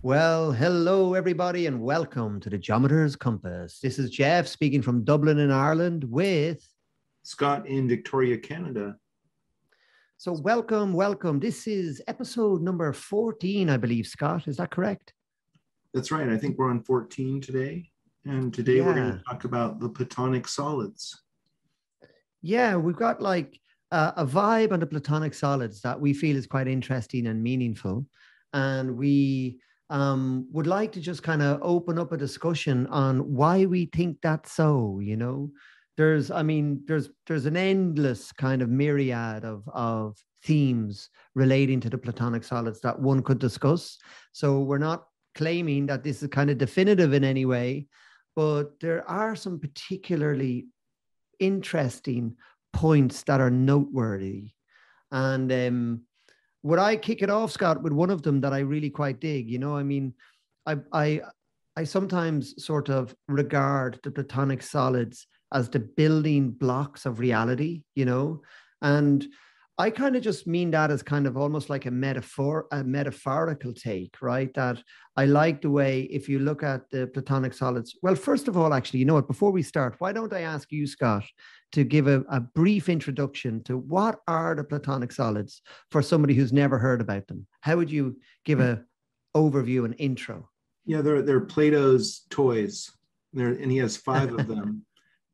Well, hello, everybody, and welcome to the Geometer's Compass. This is Geoff speaking from Dublin in Ireland with Scott in Victoria, Canada. So welcome. This is episode number 14, I believe, Scott. Is that correct? That's right. I think we're on 14 today. And today we're going to talk about the Platonic solids. Yeah, we've got like a vibe on the Platonic solids that we feel is quite interesting and meaningful. And we would like to just kind of open up a discussion on why we think that's so, you know. There's an endless kind of myriad of themes relating to the Platonic solids that one could discuss. So we're not claiming that this is kind of definitive in any way, but there are some particularly interesting points that are noteworthy. And would I kick it off, Scott, with one of them that I really quite dig? You know, I mean, I sometimes sort of regard the Platonic solids as the building blocks of reality, you know, and I kind of just mean that as kind of almost like a metaphorical take, right? That I like the way, if you look at the Platonic solids, well, first of all, actually, you know what, before we start, why don't I ask you, Scott, to give a brief introduction to what are the Platonic solids for somebody who's never heard about them? How would you give an overview, an intro? Yeah, they're Plato's toys, and he has 5 of them,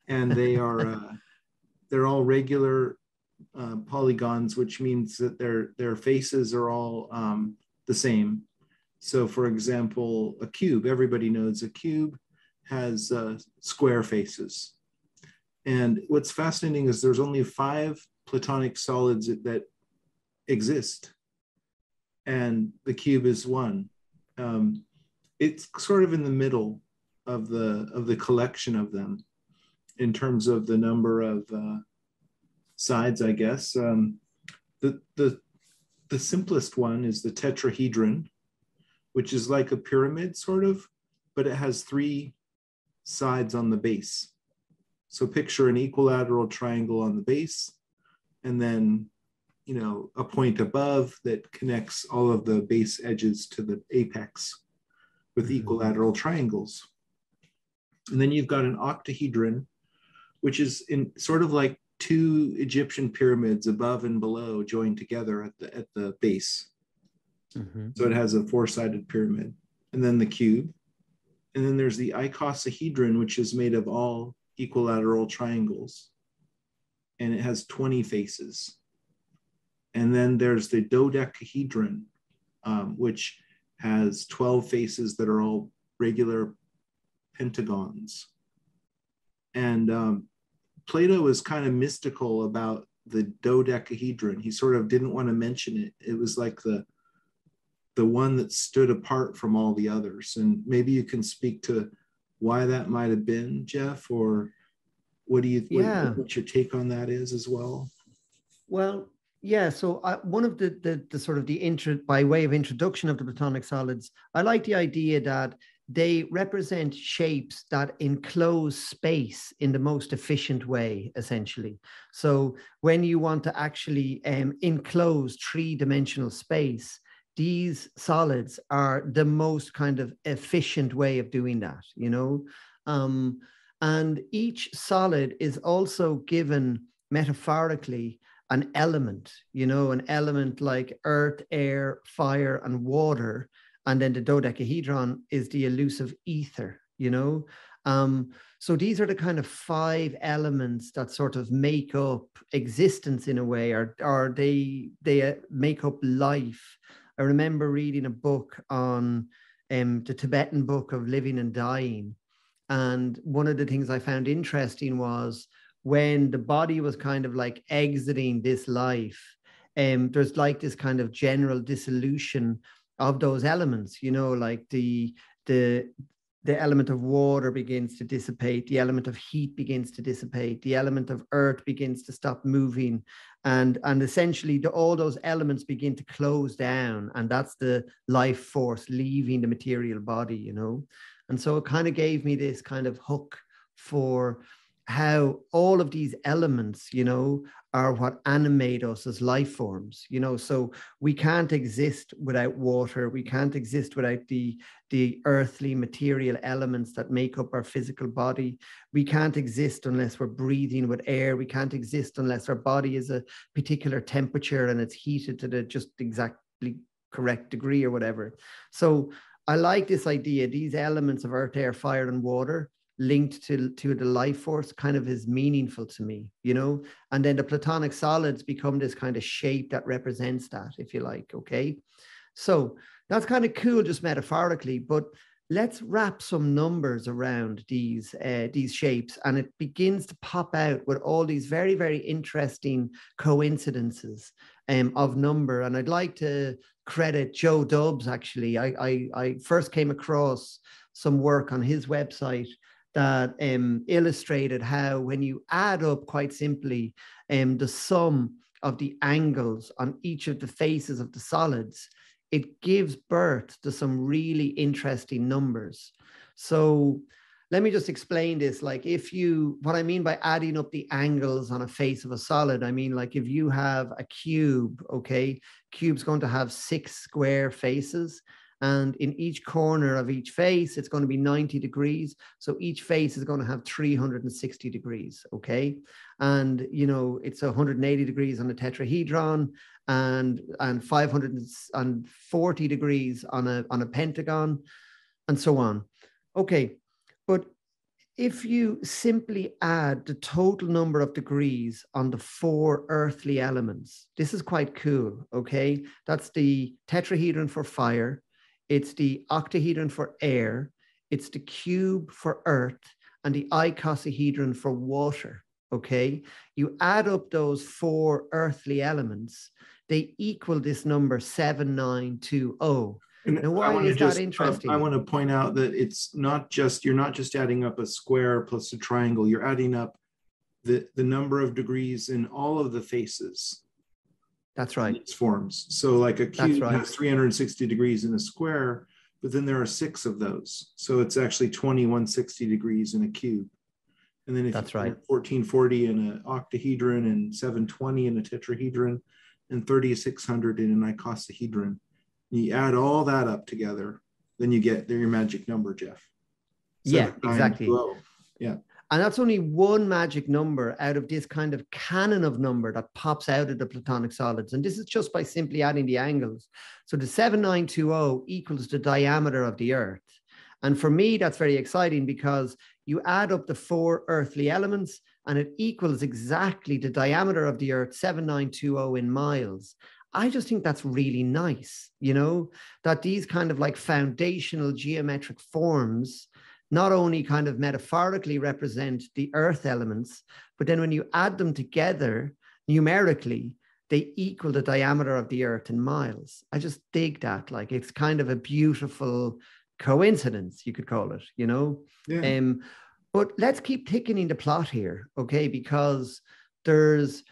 and they're all regular polygons, which means that their faces are all the same. So, for example, a cube. Everybody knows a cube has square faces. And what's fascinating is there's only 5 Platonic solids that exist, and the cube is one. It's sort of in the middle of the collection of them in terms of the number of sides, I guess. The simplest one is the tetrahedron, which is like a pyramid sort of, but it has 3 sides on the base. So picture an equilateral triangle on the base, and then, you know, a point above that connects all of the base edges to the apex with equilateral triangles. And then you've got an octahedron, which is in sort of like 2 Egyptian pyramids above and below joined together at the base. So it has a 4-sided pyramid. And then the cube. And then there's the icosahedron, which is made of all equilateral triangles. And it has 20 faces. And then there's the dodecahedron, which has 12 faces that are all regular pentagons. And Plato is kind of mystical about the dodecahedron. He sort of didn't want to mention it. It was like the one that stood apart from all the others. And maybe you can speak to why that might have been, Geoff, or what do you think? What your take on that is as well? Well, yeah. So one of the sort of by way of introduction of the Platonic solids, I like the idea that they represent shapes that enclose space in the most efficient way, essentially. So when you want to actually enclose 3-dimensional space, these solids are the most kind of efficient way of doing that, you know? And each solid is also given metaphorically an element, you know, an element like earth, air, fire, and water. And then the dodecahedron is the elusive ether, you know? So these are the kind of 5 elements that sort of make up existence in a way, or they make up life. I remember reading a book on the Tibetan book of living and dying. And one of the things I found interesting was when the body was kind of like exiting this life, there's like this kind of general dissolution of those elements, you know, like the element of water begins to dissipate, the element of heat begins to dissipate, the element of earth begins to stop moving, and essentially all those elements begin to close down, and that's the life force leaving the material body, you know. And so it kind of gave me this kind of hook for how all of these elements, you know, are what animate us as life forms, you know. So we can't exist without water. We can't exist without the earthly material elements that make up our physical body. We can't exist unless we're breathing with air. We can't exist unless our body is a particular temperature and it's heated to the just exactly correct degree or whatever. So I like this idea, these elements of earth, air, fire, and water linked to the life force kind of is meaningful to me, you know. And then the Platonic solids become this kind of shape that represents that, if you like. Okay, so that's kind of cool, just metaphorically, but let's wrap some numbers around these shapes, and it begins to pop out with all these very, very interesting coincidences of number. And I'd like to credit Joe Dubs. Actually, I first came across some work on his website that illustrated how when you add up, quite simply, the sum of the angles on each of the faces of the solids, it gives birth to some really interesting numbers. So let me just explain this. Like, what I mean by adding up the angles on a face of a solid, I mean, like, if you have a cube, okay, cube's going to have 6 square faces. And in each corner of each face, it's going to be 90 degrees. So each face is going to have 360 degrees, okay? And, you know, it's 180 degrees on a tetrahedron and 540 degrees on a pentagon, and so on. Okay, but if you simply add the total number of degrees on the 4 earthly elements, this is quite cool, okay? That's the tetrahedron for fire, it's the octahedron for air, it's the cube for earth, and the icosahedron for water, okay? You add up those 4 earthly elements, they equal this number 7920. And now, why is that interesting? I want to point out that it's not just, you're not just adding up a square plus a triangle, you're adding up the number of degrees in all of the faces. That's right. Its forms. So like a cube has 360 degrees in a square, but then there are 6 of those. So it's actually 2160 degrees in a cube. And then if that's you right, 1440 in an octahedron and 720 in a tetrahedron and 3600 in an icosahedron, you add all that up together, then you get your magic number, Geoff. Yeah, exactly. Yeah. And that's only one magic number out of this kind of canon of number that pops out of the Platonic solids. And this is just by simply adding the angles. So the 7920 equals the diameter of the Earth. And for me, that's very exciting because you add up the 4 earthly elements and it equals exactly the diameter of the Earth, 7920 in miles. I just think that's really nice, you know, that these kind of like foundational geometric forms not only kind of metaphorically represent the earth elements, but then when you add them together numerically, they equal the diameter of the Earth in miles. I just dig that. Like, it's kind of a beautiful coincidence, you could call it, you know? Yeah. But let's keep thickening the plot here, okay? Because there's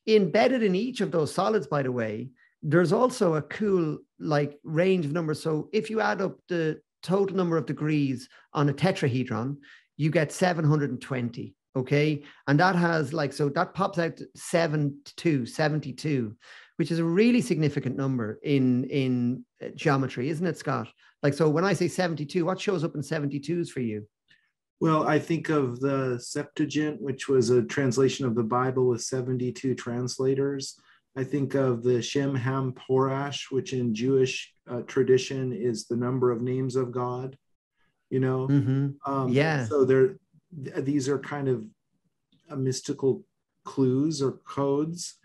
embedded in each of those solids, by the way, there's also a cool like range of numbers. So if you add up the total number of degrees on a tetrahedron, you get 720, okay? And that has like, so that pops out 72, which is a really significant number in geometry, isn't it, Scott? Like, so when I say 72, what shows up in 72s for you? Well, I think of the Septuagint, which was a translation of the Bible with 72 translators. I think of the Shem Ham Porash, which in Jewish tradition is the number of names of God, you know? Yeah. So these are kind of mystical clues or codes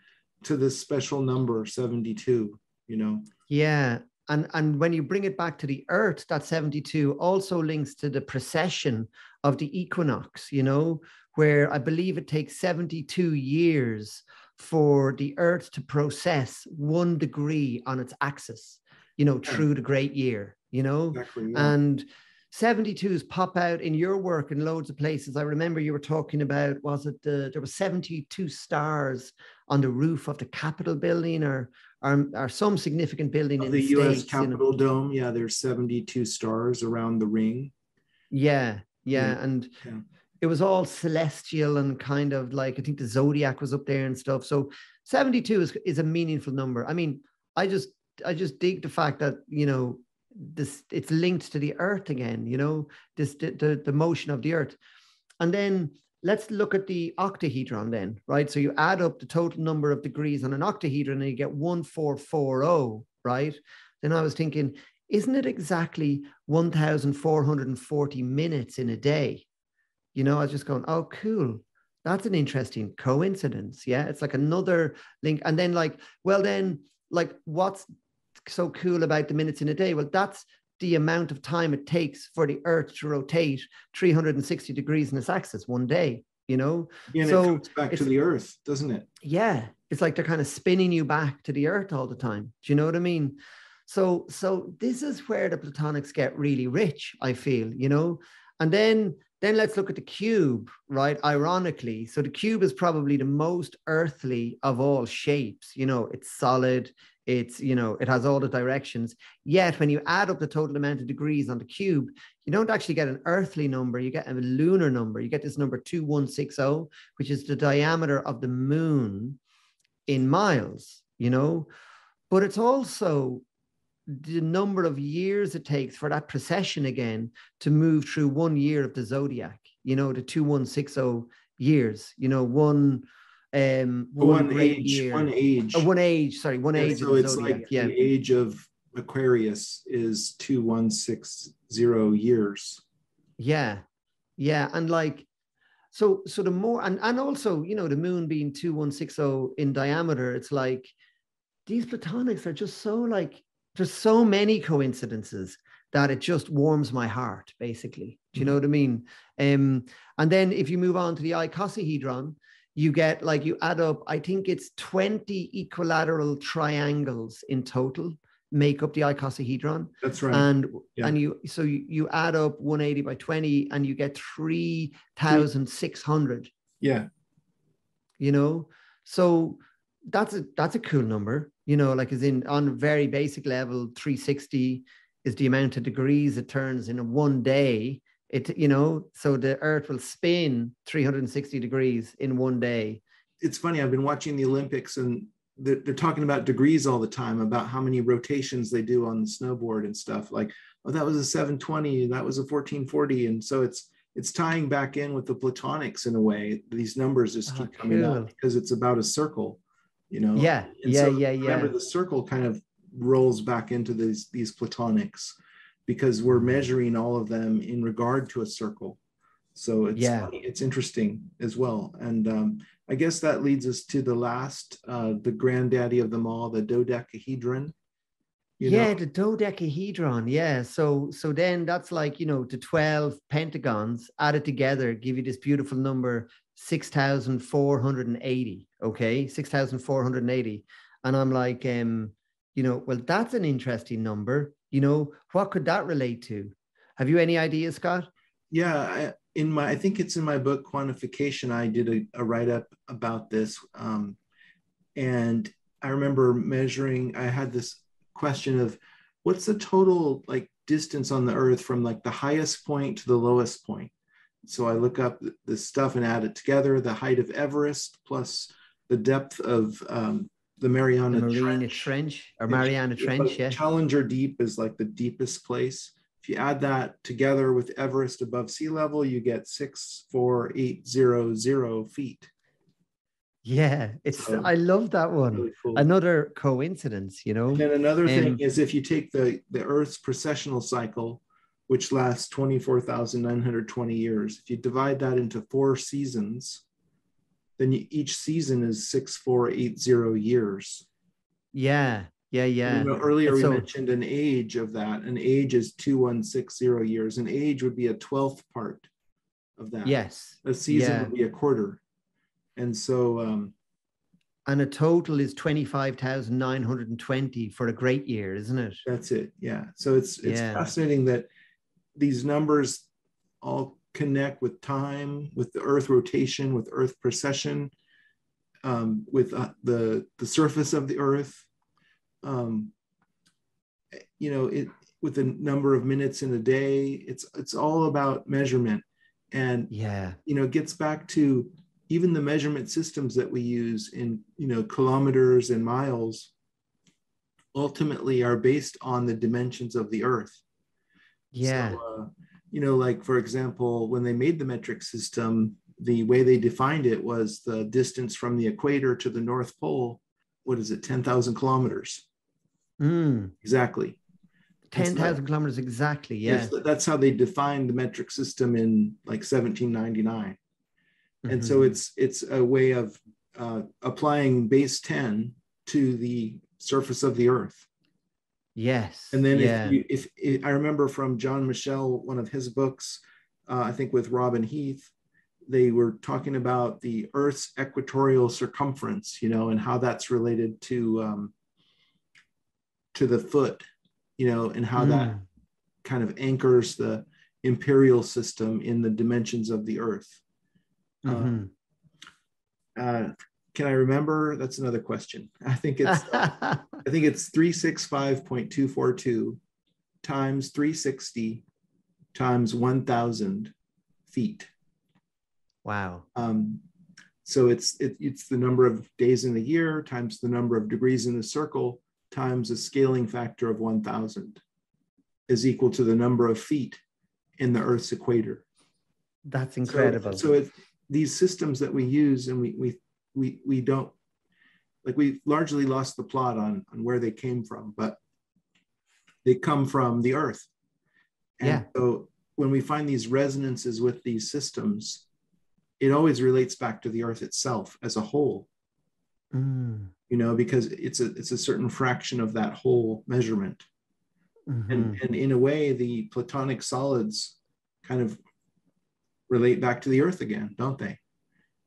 to this special number 72, you know? Yeah. And when you bring it back to the Earth, that 72 also links to the precession of the equinox, you know, where I believe it takes 72 years for the Earth to process 1 degree on its axis, you know, through the great year, you know? Exactly, yeah. And 72s pop out in your work in loads of places. I remember you were talking about, there were 72 stars on the roof of the Capitol building or some significant building in the US States, Capitol Dome. Yeah, there's 72 stars around the ring. Yeah. And it was all celestial and kind of like, I think the zodiac was up there and stuff. So 72 is a meaningful number. I mean, I just dig the fact that, you know, this, it's linked to the earth again, you know, this, the motion of the earth. And then let's look at the octahedron then, right? So you add up the total number of degrees on an octahedron and you get 1440, right? Then I was thinking, isn't it exactly 1,440 minutes in a day? You know, I was just going, oh, cool. That's an interesting coincidence. Yeah. It's like another link. And then like, well, then like, what's so cool about the minutes in a day? Well, that's the amount of time it takes for the earth to rotate 360 degrees in its axis one day, you know? And so it comes back to the earth, doesn't it? Yeah. It's like they're kind of spinning you back to the earth all the time. Do you know what I mean? So this is where the Platonics get really rich, I feel, you know? And then let's look at the cube, right? Ironically. So the cube is probably the most earthly of all shapes. You know, it's solid. It's, you know, it has all the directions. Yet when you add up the total amount of degrees on the cube, you don't actually get an earthly number. You get a lunar number. You get this number 2160, which is the diameter of the moon in miles, you know? But it's also the number of years it takes for that precession again to move through 1 year of the zodiac, you know, the 2160 years, you know, one great year. One age. One age so of the it's zodiac. like the age of Aquarius is 2160 years. Yeah. And like, so the more, and also, you know, the moon being 2160 in diameter, it's like these Platonics are just so like, there's so many coincidences that it just warms my heart, basically. Do you know what I mean? And then if you move on to the icosahedron, you get like, you add up, I think it's 20 equilateral triangles in total make up the icosahedron. That's right. And you add up 180 by 20 and you get 3,600. Yeah. You know, so that's a cool number, you know, like as in on a very basic level, 360 is the amount of degrees it turns in a 1 day. It, you know, so the earth will spin 360 degrees in 1 day. It's funny. I've been watching the Olympics and they're talking about degrees all the time, about how many rotations they do on the snowboard and stuff, like, oh, that was a 720, that was a 1440. And so it's tying back in with the Platonics in a way. These numbers just keep coming up because it's about a circle, you know? Remember, the circle kind of rolls back into these Platonics because we're measuring all of them in regard to a circle. So it's interesting as well. And I guess that leads us to the last, the granddaddy of them all, the dodecahedron. The dodecahedron. Yeah. So then that's like, you know, the 12 pentagons added together give you this beautiful number, 6,480. Okay. 6,480. And I'm like, you know, well, that's an interesting number. You know, what could that relate to? Have you any ideas, Scott? Yeah. I think it's in my book, Quantification, I did a write-up about this. And I remember measuring, I had this question of what's the total like distance on the earth from like the highest point to the lowest point. So I look up this stuff and add it together, the height of Everest plus the depth of the Mariana Trench. Mariana Trench. Yeah. Challenger Deep is like the deepest place. If you add that together with Everest above sea level, you get 64800 feet. Yeah, I love that one. Really cool. Another coincidence, you know. And then another thing is if you take the Earth's precessional cycle, which lasts 24,920 years, if you divide that into 4 seasons, then each season is 6,480 years. Yeah. You know, earlier we mentioned an age of that. An age is 2160 years. An age would be a 12th part of that. Yes. A season would be a quarter. And so and a total is 25,920 for a great year, isn't it? That's it. Yeah. So it's fascinating that these numbers all connect with time, with the Earth rotation, with Earth precession, with the surface of the Earth. You know, with the number of minutes in a day, it's all about measurement. And, Yeah. it gets back to even the measurement systems that we use in, kilometers and miles ultimately are based on the dimensions of the earth. Yeah. So, like, for example, when they made the metric system, the way they defined it was the distance from the equator to the North Pole. What is it? 10,000 kilometers. Exactly. 10,000 kilometers exactly. Yeah. Yes, that's how they defined the metric system in like 1799. And so it's a way of applying base 10 to the surface of the earth. Yes. And then yeah. if I remember from John Michel, one of his books, I think with Robin Heath, they were talking about the Earth's equatorial circumference, and how that's related to the foot, and how that kind of anchors the imperial system in the dimensions of the Earth. Can I remember? That's another question. I think it's 365.242 times 360 times 1,000 feet. Wow. So it's the number of days in the year times the number of degrees in the circle times a scaling factor of 1,000 is equal to the number of feet in the Earth's equator. That's incredible. So these systems that we use, and we don't, like, we largely lost the plot on where they came from, but they come from the Earth. And so when we find these resonances with these systems, it always relates back to the Earth itself as a whole, because it's a certain fraction of that whole measurement. And in a way, the Platonic solids kind of relate back to the Earth again, don't they?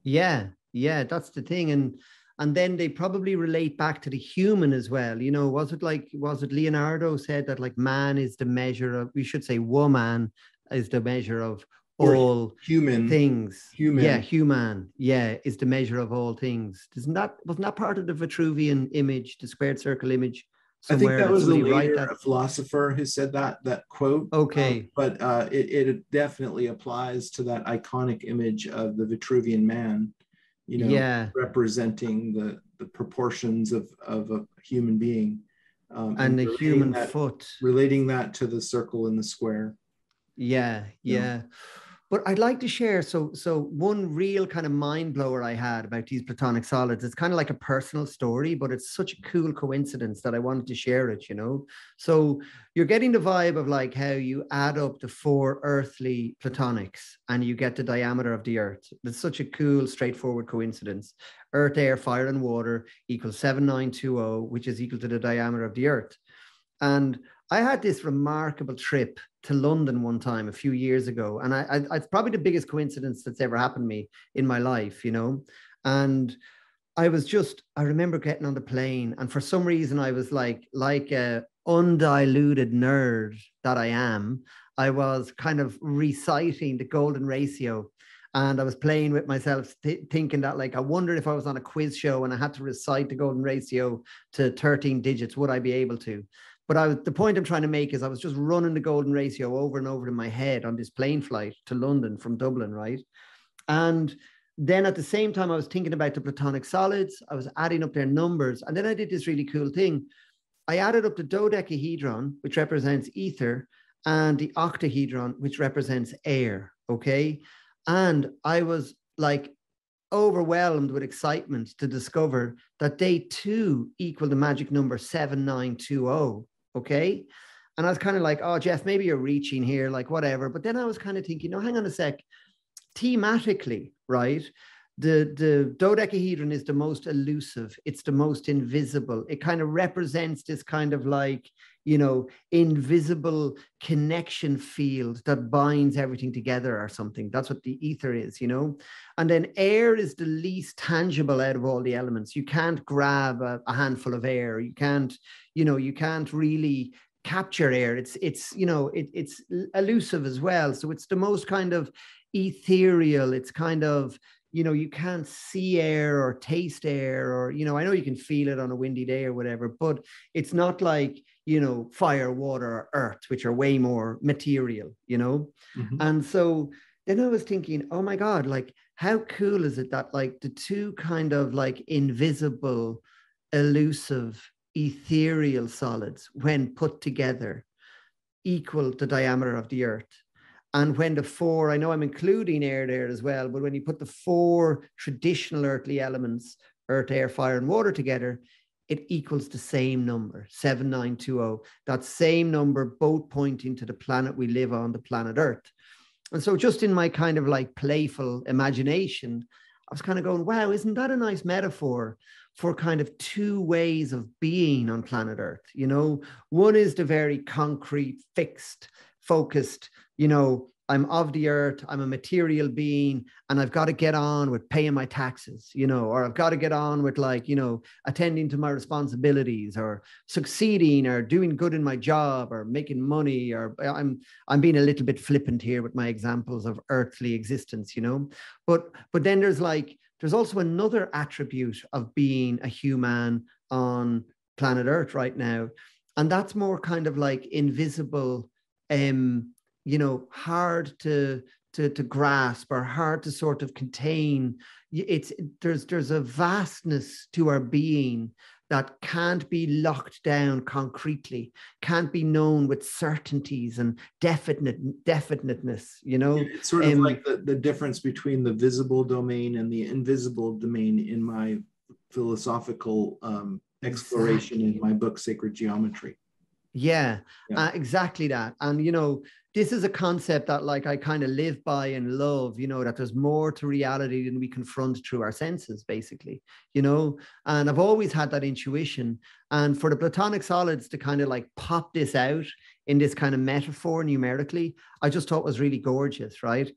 Yeah, that's the thing. And then they probably relate back to the human as well. Was it Leonardo said that, like, man is the measure of, we should say woman is the measure of all human things. Human. Yeah, human. Yeah, is the measure of all things. Wasn't that part of the Vitruvian image, the squared circle image? Somewhere? I think that was a later philosopher who said that quote. Okay. But it definitely applies to that iconic image of the Vitruvian man, representing the proportions of a human being. And the human foot. Relating that to the circle and the square. Yeah. But I'd like to share, so one real kind of mind blower I had about these Platonic solids, it's kind of like a personal story, but it's such a cool coincidence that I wanted to share it, So you're getting the vibe of, like, how you add up the 4 earthly Platonics and you get the diameter of the Earth. That's such a cool, straightforward coincidence. Earth, air, fire, and water equals 7920, which is equal to the diameter of the Earth. And I had this remarkable trip to London one time a few years ago. And it's probably the biggest coincidence that's ever happened to me in my life, And I remember getting on the plane, and for some reason I was like a undiluted nerd that I am. I was kind of reciting the golden ratio. And I was playing with myself, thinking that, like, I wondered if I was on a quiz show and I had to recite the golden ratio to 13 digits, would I be able to? But the point I'm trying to make is I was just running the golden ratio over and over in my head on this plane flight to London from Dublin, right? And then at the same time, I was thinking about the Platonic solids. I was adding up their numbers. And then I did this really cool thing. I added up the dodecahedron, which represents ether, and the octahedron, which represents air, okay? And I was, like, overwhelmed with excitement to discover that they too equal the magic number 7920. Okay. And I was kind of like, oh, Geoff, maybe you're reaching here, like, whatever. But then I was kind of thinking, no, hang on a sec. Thematically, right? The dodecahedron is the most elusive. It's the most invisible. It kind of represents this kind of, like, invisible connection field that binds everything together or something. That's what the ether is, And then air is the least tangible out of all the elements. You can't grab a handful of air. You can't really capture air. It's elusive as well. So it's the most kind of ethereal. It's kind of, you can't see air or taste air, or, I know you can feel it on a windy day or whatever, but it's not like, fire, water, or earth, which are way more material, And so then I was thinking, oh my God, like how cool is it that like the two kind of like invisible, elusive, ethereal solids, when put together, equal the diameter of the Earth. And when the four, I know I'm including air there as well, but when you put the four traditional earthly elements, earth, air, fire, and water together, it equals the same number, 7920. That same number, both pointing to the planet we live on, the planet Earth. And so just in my kind of like playful imagination, I was kind of going, wow, isn't that a nice metaphor for kind of two ways of being on planet Earth? You know, one is the very concrete, fixed, focused, you know, I'm of the earth, I'm a material being, and I've got to get on with paying my taxes, you know, or I've got to get on with like, you know, attending to my responsibilities or succeeding or doing good in my job or making money, or I'm being a little bit flippant here with my examples of earthly existence, you know. But then there's also another attribute of being a human on planet Earth right now. And that's more kind of like invisible, you know, hard to grasp or hard to sort of contain. There's a vastness to our being that can't be locked down concretely, can't be known with certainties and definiteness, you know. It's sort of like the difference between the visible domain and the invisible domain in my philosophical exploration in my book, Sacred Geometry. Yeah. Exactly that. And, you know, this is a concept that like I kind of live by and love, you know, that there's more to reality than we confront through our senses, basically, you know. And I've always had that intuition. And for the Platonic solids to kind of like pop this out in this kind of metaphor numerically, I just thought was really gorgeous, right?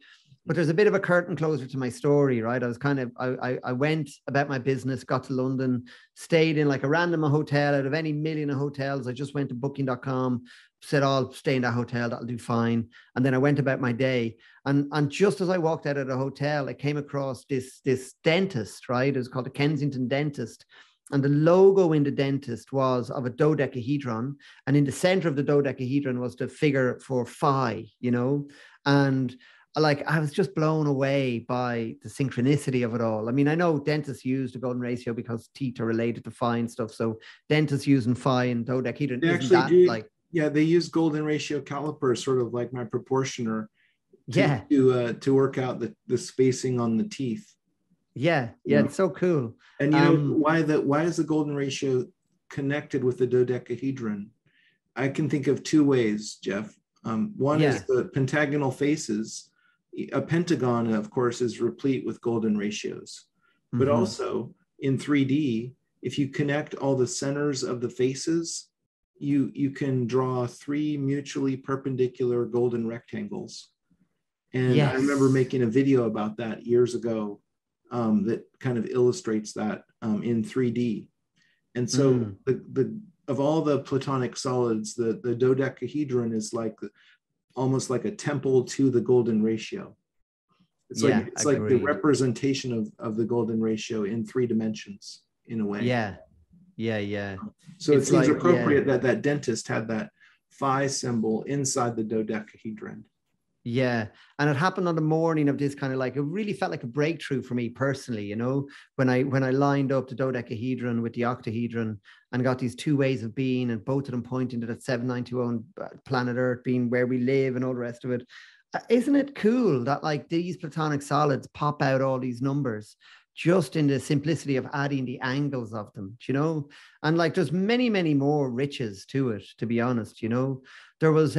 But there's a bit of a curtain closer to my story, right? I was kind of, I went about my business, got to London, stayed in like a random hotel out of any million of hotels. I just went to booking.com, said, I'll stay in that hotel, that'll do fine. And then I went about my day. And just as I walked out of the hotel, I came across this dentist, right? It was called the Kensington Dentist. And the logo in the dentist was of a dodecahedron. And in the center of the dodecahedron was the figure for phi, you know? And like I was just blown away by the synchronicity of it all. I mean, I know dentists use the golden ratio because teeth are related to phi and stuff. So dentists using phi and dodecahedron. They actually do. Like, yeah, they use golden ratio calipers, sort of like my proportioner, to work out the spacing on the teeth. Yeah, it's so cool. And you know why is the golden ratio connected with the dodecahedron? I can think of two ways, Geoff. One is the pentagonal faces. A pentagon, of course, is replete with golden ratios. But also in 3D, if you connect all the centers of the faces, you can draw three mutually perpendicular golden rectangles. And I remember making a video about that years ago that kind of illustrates that in 3D. And so the of all the Platonic solids, the dodecahedron is like almost like a temple to the golden ratio. It's like the representation of the golden ratio in 3 dimensions in a way. So it seems appropriate that dentist had that phi symbol inside the dodecahedron. Yeah. And it happened on the morning of this kind of like, it really felt like a breakthrough for me personally, you know, when I lined up the dodecahedron with the octahedron and got these two ways of being and both of them pointing to that 7920 planet Earth being where we live and all the rest of it. Isn't it cool that like these Platonic solids pop out all these numbers just in the simplicity of adding the angles of them, you know? And like, there's many, many more riches to it, to be honest, you know? There was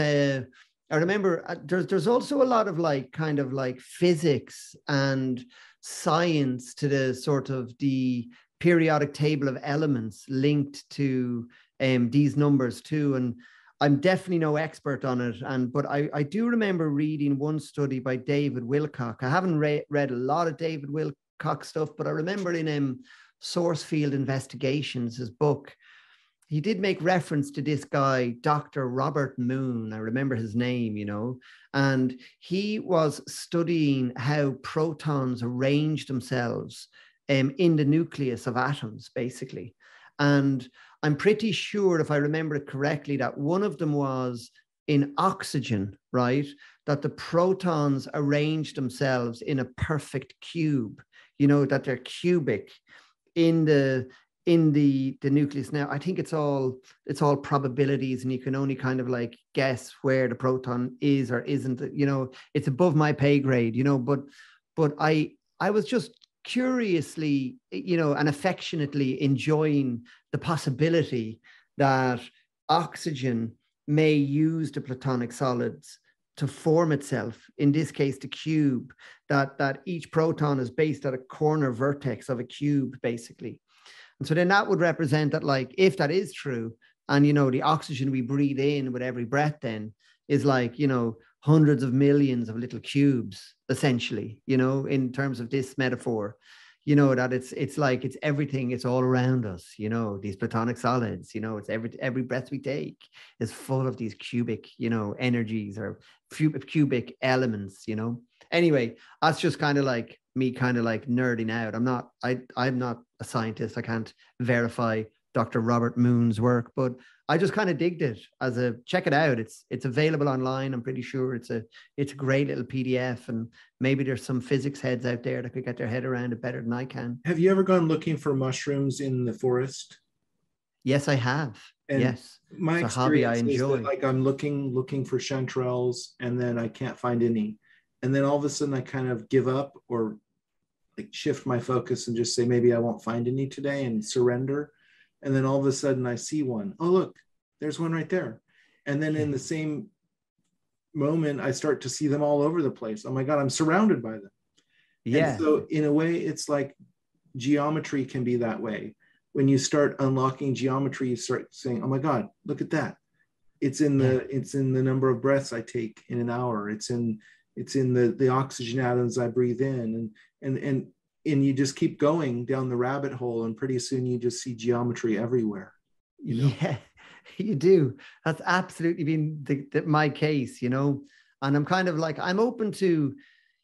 I remember there's also a lot of like kind of like physics and science to the sort of the periodic table of elements linked to these numbers too. And I'm definitely no expert on it. But I do remember reading one study by David Wilcock. I haven't read a lot of David Wilcock stuff, but I remember in Source Field Investigations, his book, he did make reference to this guy, Dr. Robert Moon. I remember his name, you know, and he was studying how protons arrange themselves in the nucleus of atoms, basically. And I'm pretty sure, if I remember it correctly, that one of them was in oxygen, right, that the protons arrange themselves in a perfect cube, that they're cubic in the nucleus. Now, I think it's all probabilities, and you can only kind of like guess where the proton is or isn't. It's above my pay grade. But I was just curiously, and affectionately enjoying the possibility that oxygen may use the Platonic solids to form itself, in this case the cube, that each proton is based at a corner vertex of a cube, basically. And so then that would represent that, like, if that is true, and the oxygen we breathe in with every breath then is like, hundreds of millions of little cubes, essentially, in terms of this metaphor, that it's like, it's everything, it's all around us, these Platonic solids, it's every breath we take is full of these cubic, energies or cubic elements, Anyway, that's just kind of like me kind of like nerding out. I'm not a scientist. I can't verify Dr. Robert Moon's work, but I just kind of digged it check it out. It's available online. I'm pretty sure it's a great little PDF, and maybe there's some physics heads out there that could get their head around it better than I can. Have you ever gone looking for mushrooms in the forest? Yes, I have. And yes. My it's a hobby I experience is enjoy. that, like, I'm looking for chanterelles, and then I can't find any. And then all of a sudden I kind of give up, or like shift my focus and just say, maybe I won't find any today, and surrender. And then all of a sudden I see one. Oh, look, there's one right there. And then in the same moment, I start to see them all over the place. Oh my God, I'm surrounded by them. Yeah. And so in a way, it's like geometry can be that way. When you start unlocking geometry, you start saying, oh my God, look at that. It's in the number of breaths I take in an hour. It's in the oxygen atoms I breathe in, and you just keep going down the rabbit hole, and pretty soon you just see geometry everywhere. Yeah, you do. That's absolutely been my case, and I'm kind of like, I'm open to,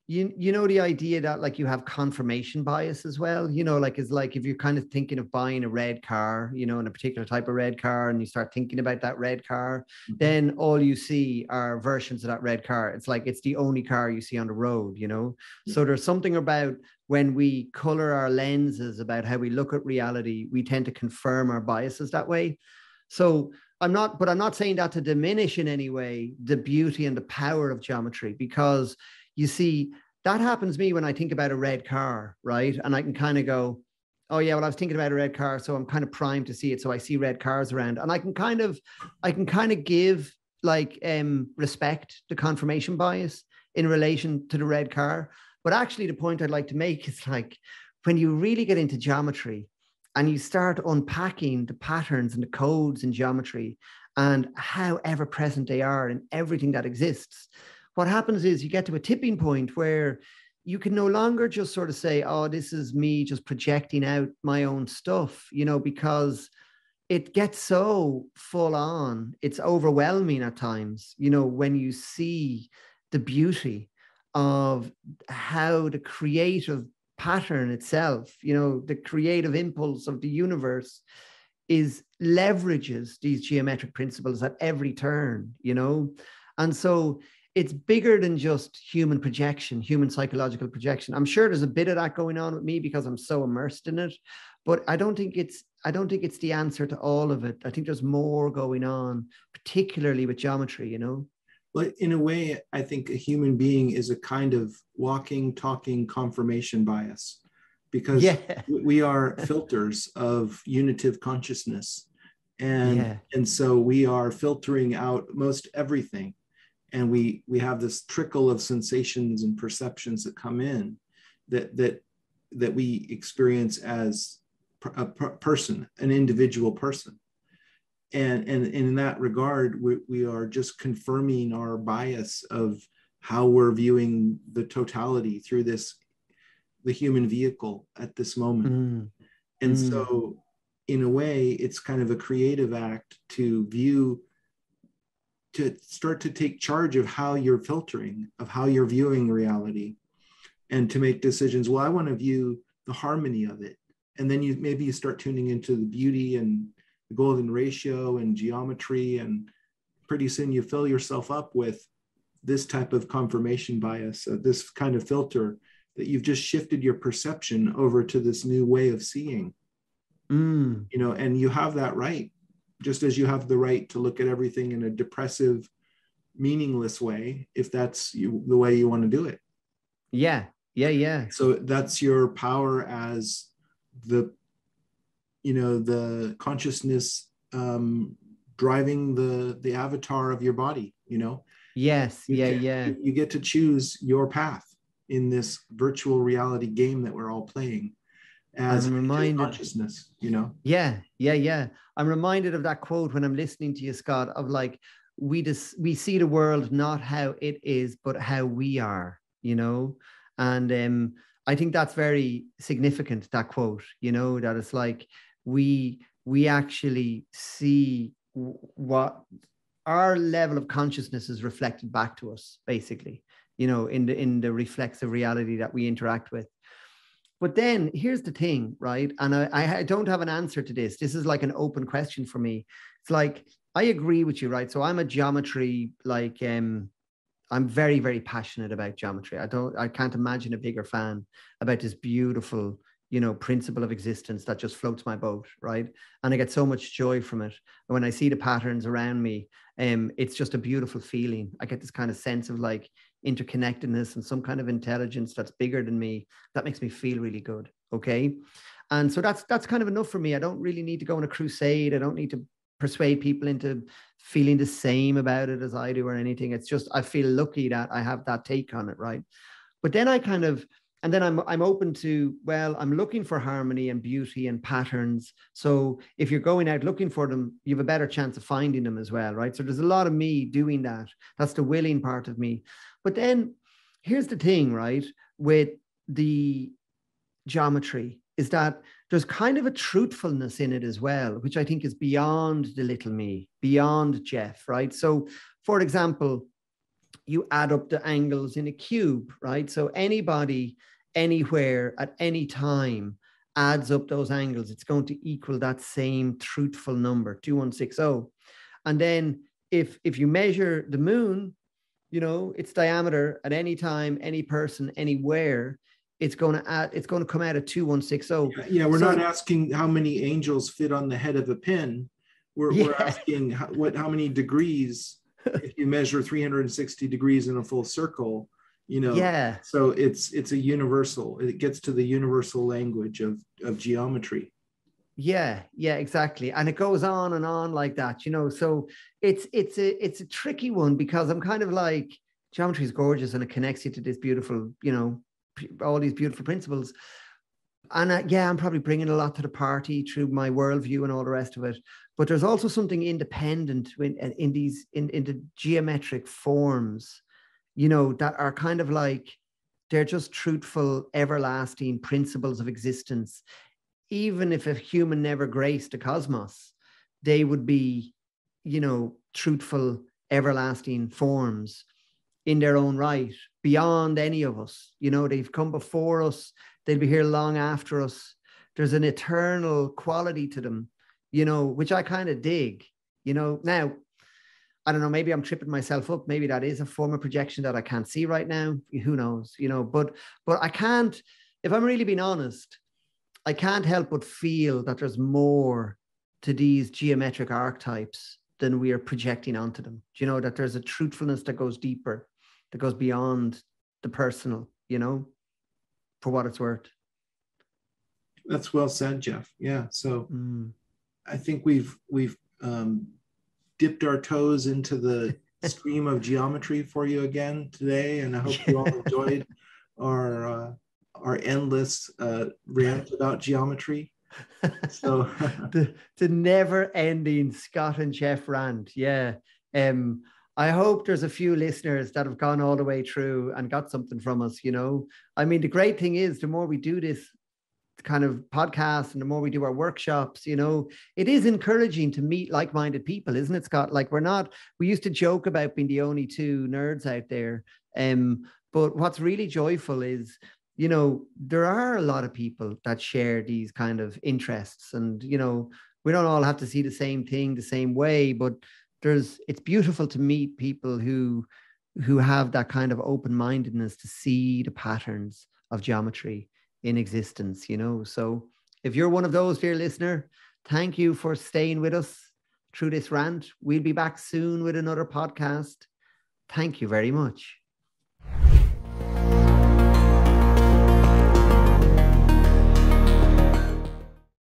the idea that, like, you have confirmation bias as well, like, it's like if you're kind of thinking of buying a red car, in a particular type of red car, and you start thinking about that red car, then all you see are versions of that red car. It's like, it's the only car you see on the road, So there's something about when we color our lenses about how we look at reality, we tend to confirm our biases that way. So I'm not saying that to diminish in any way the beauty and the power of geometry, because you see, that happens to me when I think about a red car, right? And I can kind of go, oh yeah, well, I was thinking about a red car, so I'm kind of primed to see it. So I see red cars around, and I can kind of give like respect to confirmation bias in relation to the red car. But actually, the point I'd like to make is, like, when you really get into geometry and you start unpacking the patterns and the codes in geometry and how ever present they are in everything that exists, what happens is you get to a tipping point where you can no longer just sort of say, oh, this is me just projecting out my own stuff, because it gets so full on. It's overwhelming at times, when you see the beauty of how the creative pattern itself, the creative impulse of the universe leverages these geometric principles at every turn, And so it's bigger than just human projection, human psychological projection. I'm sure there's a bit of that going on with me because I'm so immersed in it, but I don't think it's the answer to all of it. I think there's more going on, particularly with geometry, Well, in a way, I think a human being is a kind of walking, talking confirmation bias, because we are filters of unitive consciousness. And so we are filtering out most everything. And we have this trickle of sensations and perceptions that come in that we experience as a person, an individual person. And in that regard, we are just confirming our bias of how we're viewing the totality through the human vehicle at this moment. And so in a way, it's kind of a creative act to start to take charge of how you're filtering, of how you're viewing reality, and to make decisions. Well, I want to view the harmony of it. And then maybe start tuning into the beauty and the golden ratio and geometry and pretty soon you fill yourself up with this type of confirmation bias, this kind of filter, that you've just shifted your perception over to this new way of seeing. You know, and you have that right, just as you have the right to look at everything in a depressive, meaningless way, if that's the way you want to do it. Yeah. So that's your power as the, you know, the consciousness driving the avatar of your body, you know. Yes. You get to choose your path in this virtual reality game that we're all playing as consciousness, you know. Yeah. I'm reminded of that quote when I'm listening to you, Scott, of like, we see the world not how it is, but how we are, you know. And I think that's very significant, that quote, you know, that it's like we actually see what our level of consciousness is reflected back to us, basically, you know, in the reflexive reality that we interact with. But then here's the thing, right? And I don't have an answer to this. This is like an open question for me. It's like, I agree with you, right? So I'm a geometry, like, I'm very, very passionate about geometry. I can't imagine a bigger fan about this beautiful, you know, principle of existence that just floats my boat, right? And I get so much joy from it. And when I see the patterns around me, it's just a beautiful feeling. I get this kind of sense of like interconnectedness and some kind of intelligence that's bigger than me. That makes me feel really good. Okay. And so that's kind of enough for me. I don't really need to go on a crusade. I don't need to persuade people into feeling the same about it as I do or anything. It's just, I feel lucky that I have that take on it, right? But then I'm open to, well, I'm looking for harmony and beauty and patterns. So if you're going out looking for them, you have a better chance of finding them as well, right? So there's a lot of me doing that. That's the willing part of me. But then here's the thing, right? With the geometry, is that there's kind of a truthfulness in it as well, which I think is beyond the little me, beyond Geoff, right? So for example, you add up the angles in a cube, right? So anybody, anywhere, at any time adds up those angles. It's going to equal that same truthful number, 2160. And then if you measure the moon, you know, its diameter at any time, any person, anywhere, it's going to come out at 2160. Yeah, we're not asking how many angels fit on the head of a pin. We're asking how many degrees, if you measure 360 degrees in a full circle, you know. Yeah. So it's a universal. It gets to the universal language of geometry. Yeah, exactly. And it goes on and on like that, you know. So it's a tricky one, because I'm kind of like, geometry is gorgeous and it connects you to this beautiful, you know, all these beautiful principles. And I'm probably bringing a lot to the party through my worldview and all the rest of it. But there's also something independent in the geometric forms, you know, that are kind of like, they're just truthful, everlasting principles of existence. Even if a human never graced the cosmos, they would be, you know, truthful, everlasting forms in their own right, beyond any of us. You know, they've come before us, they'll be here long after us. There's an eternal quality to them, you know, which I kind of dig, you know. Now, I don't know, maybe I'm tripping myself up. Maybe that is a form of projection that I can't see right now. Who knows, you know, but I can't, if I'm really being honest, I can't help but feel that there's more to these geometric archetypes than we are projecting onto them. Do you know, that there's a truthfulness that goes deeper, that goes beyond the personal, you know, for what it's worth. That's well said, Geoff. Yeah. So I think we've dipped our toes into the stream of geometry for you again today, and I hope you all enjoyed our endless rant about geometry. So the never-ending Scott and Geoff rant. Yeah. I hope there's a few listeners that have gone all the way through and got something from us, you know. I mean, the great thing is, the more we do this kind of podcast and the more we do our workshops, you know, it is encouraging to meet like-minded people, isn't it, Scott? Like, we used to joke about being the only two nerds out there. But what's really joyful is, you know, there are a lot of people that share these kind of interests, and, you know, we don't all have to see the same thing the same way, but it's beautiful to meet people who have that kind of open-mindedness to see the patterns of geometry in existence, you know. So if you're one of those, dear listener, thank you for staying with us through this rant. We'll be back soon with another podcast. Thank you very much.